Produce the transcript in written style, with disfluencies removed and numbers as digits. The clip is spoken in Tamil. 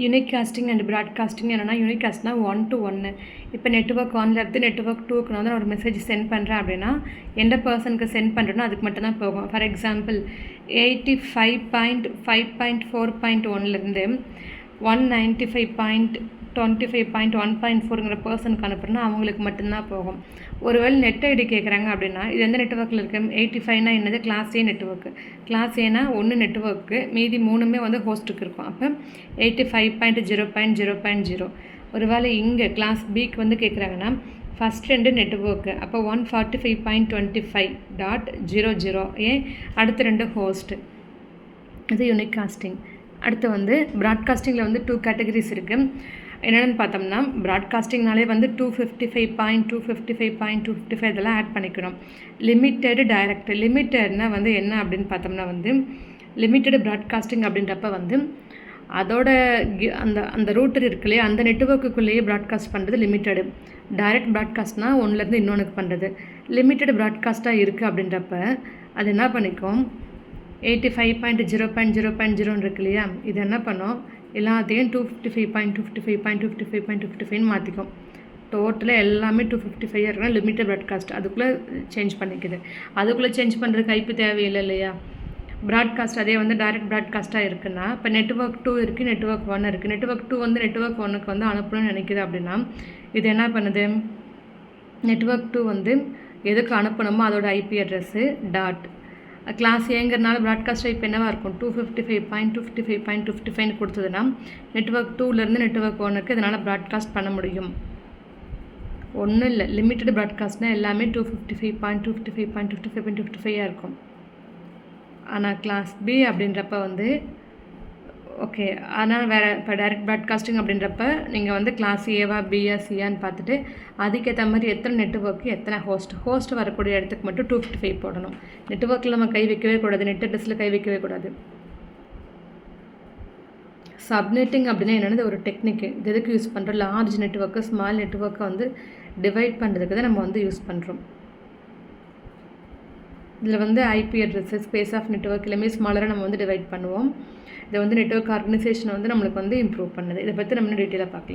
யூனிகாஸ்டிங் அண்ட் ப்ராட்காஸ்டிங் என்னென்னா, யூனிகாஸ்ட்னா 1 to 1. இப்போ நெட்வொர்க் 1ல இருந்து நெட்வொர்க் 2க்கு நான் வந்து ஒரு மெசேஜ் சென்ட் பண்ணுறேன் அப்படின்னா, எந்த பர்சனுக்கு சென்ட் பண்ணுறேனோ அதுக்கு மட்டும் தான் போகும். ஃபார் எக்ஸாம்பிள் 85.5.4.1லேருந்து 195.25.1.4ங்கிற பர்சனுக்கு அனுப்புகிறேன்னா அவங்களுக்கு மட்டும்தான் போகும். ஒருவேளை நெட் ஐடி கேட்குறாங்க அப்படின்னா, இது எந்த நெட்வொர்க்கில் இருக்குது? 85னா என்னது? கிளாஸ் ஏ நெட்வொர்க்கு. கிளாஸ் ஏனா 1 நெட்வொர்க்கு, மீதி 3மே வந்து ஹோஸ்ட்டுக்கு இருக்கும். அப்போ 85.0.0.0. ஒருவேளை இங்கே கிளாஸ் பிக்கு வந்து கேட்குறாங்கன்னா, ஃபஸ்ட் 2 நெட்வொர்க்கு, அப்போ 145.25.00 ஏன் அடுத்த 2 ஹோஸ்ட்டு. இது யூனிகாஸ்டிங். அடுத்து வந்து ப்ராட்காஸ்டிங்கில் வந்து 2 கேட்டகரிஸ் இருக்குது. என்னென்னு பார்த்தோம்னா, ப்ராட்காஸ்டிங்னாலே வந்து 255.255.255 இதெல்லாம் ஆட் பண்ணிக்கணும். Limited direct. லிமிட்டட்னா வந்து என்ன அப்படின்னு பார்த்தோம்னா வந்து, லிமிட்டெடு ப்ராட்காஸ்டிங் அப்படின்றப்ப வந்து அதோட அந்த ரூட்டர் இருக்கு இல்லையா, அந்த நெட்வொர்க்குள்ளேயே ப்ராட்காஸ்ட் பண்ணுறது லிமிட்டெடு. டைரக்ட் ப்ராட்காஸ்ட்னால் ஒன்றுலேருந்து இன்னொன்றுக்கு பண்ணுறது. லிமிட்டெடு ப்ராட்காஸ்ட்டாக இருக்குது அப்படின்றப்ப அது என்ன பண்ணிக்கும், 85.0.0.0 இருக்கு இல்லையா, இது என்ன பண்ணோம், எல்லாத்தையும் 255.255.255.255 மாற்றிக்கும். டோட்டலாக எல்லாமே 255 இருக்குன்னா லிமிட்டட் ப்ராட்காஸ்ட் அதுக்குள்ளே சேஞ்ச் பண்ணிக்குது. அதுக்குள்ளே சேஞ்ச் பண்ணுறதுக்கு ஐபி தேவையில்லை இல்லையா. ப்ராட்காஸ்ட் அதே வந்து டைரக்ட் ப்ராட்காஸ்ட்டாக இருக்குன்னா, இப்போ நெட்வொர்க் 2 இருக்குது, நெட்வொர்க் 1 இருக்குது. நெட்வொர்க் 2 வந்து நெட்வொர்க் 1க்கு வந்து அனுப்பணும்னு நினைக்குது அப்படின்னா, இது என்ன பண்ணுது, நெட்வொர்க் 2 வந்து எதுக்கு அனுப்பணுமோ அதோட ஐபி அட்ரஸ்ஸு டாட் கிளாஸ் ஏங்கிறனால ப்ராட்காஸ்ட் இப்போ என்னவாக இருக்கும், 255.255.255 கொடுத்ததுன்னா நெட்வொர்க் 2லேருந்து நெட்வொர்க் 1க்கு இதனால் ப்ராட்காஸ்ட் பண்ண முடியும். ஒன்றும் இல்லை, லிமிட்டட் ப்ராட்காஸ்ட்னால் எல்லாமே 255.255.255.255 இருக்கும். ஆனால் கிளாஸ் பி அப்படின்றப்ப வந்து ஓகே, ஆனால் வேறு இப்போ டைரக்ட் ப்ராட்காஸ்டிங் அப்படின்றப்ப நீங்கள் வந்து கிளாஸ் ஏவா பியா சியான்னு பார்த்துட்டு அதுக்கேற்ற மாதிரி எத்தனை நெட்வொர்க்கு எத்தனை ஹோஸ்ட் வரக்கூடிய இடத்துக்கு மட்டும் 255 போடணும். நெட்வொர்க்கில் நம்ம கை வைக்கவே கூடாது, நெட் அட்ரஸில் கை வைக்கவே கூடாது. சப்நெட்டிங் அப்படின்னா என்னென்னது ஒரு டெக்னிக்கு. இது எதுக்கு யூஸ் பண்ணுறோம், லார்ஜ் நெட்வொர்க்கு ஸ்மால் நெட்வொர்க்கை வந்து டிவைட் பண்ணுறதுக்கு தான் நம்ம வந்து யூஸ் பண்ணுறோம். இதில் வந்து IP address, space of network எல்லாமே ஸ்மாலராக நம்ம வந்து டிவைட் பண்ணுவோம். இதை வந்து நெட்வொர்க் ஆர்கனைசேஷனை வந்து நம்மளுக்கு வந்து இம்ப்ரூவ் பண்ணுது. இதை பற்றி நம்ம டீட்டெயிலாக பார்க்கலாம்.